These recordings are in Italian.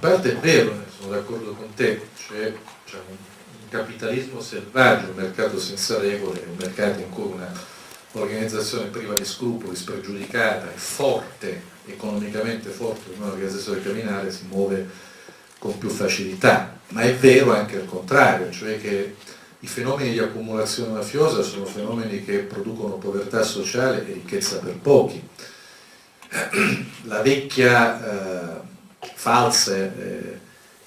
parte è vero, sono d'accordo con te, c'è un capitalismo selvaggio, un mercato senza regole, un mercato in cui un'organizzazione priva di scrupoli, spregiudicata e forte, economicamente forte, come un'organizzazione criminale, si muove con più facilità. Ma è vero anche il contrario, cioè che i fenomeni di accumulazione mafiosa sono fenomeni che producono povertà sociale e ricchezza per pochi. La vecchia falsa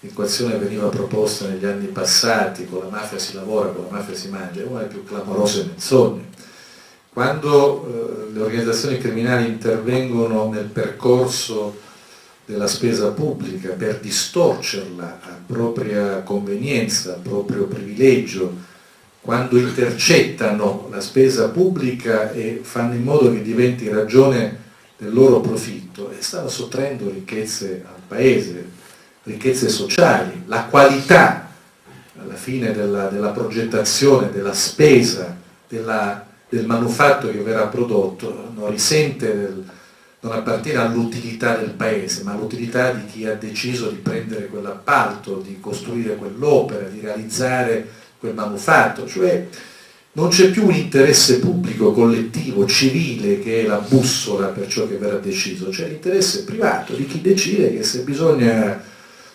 equazione veniva proposta negli anni passati: con la mafia si lavora, con la mafia si mangia, è una delle più clamorose menzogne. Quando le organizzazioni criminali intervengono nel percorso della spesa pubblica per distorcerla a propria convenienza, a proprio privilegio, quando intercettano la spesa pubblica e fanno in modo che diventi ragione del loro profitto, e stanno sottraendo ricchezze al paese, ricchezze sociali. La qualità alla fine della progettazione, della spesa, del manufatto che verrà prodotto non risente non appartiene all'utilità del paese, ma all'utilità di chi ha deciso di prendere quell'appalto, di costruire quell'opera, di realizzare quel manufatto. Cioè non c'è più un interesse pubblico, collettivo, civile, che è la bussola per ciò che verrà deciso, c'è l'interesse privato di chi decide che se bisogna,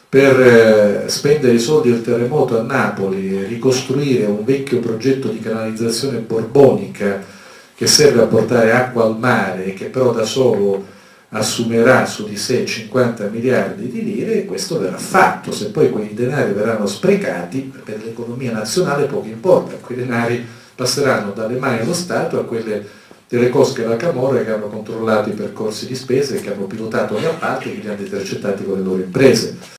per spendere i soldi del terremoto a Napoli, ricostruire un vecchio progetto di canalizzazione borbonica che serve a portare acqua al mare e che però da solo assumerà su di sé 50 miliardi di lire, questo verrà fatto. Se poi quei denari verranno sprecati, per l'economia nazionale poco importa, quei denari passeranno dalle mani dello Stato a quelle delle cosche della Camorra che hanno controllato i percorsi di spesa e che hanno pilotato gli appalti e che li hanno intercettati con le loro imprese.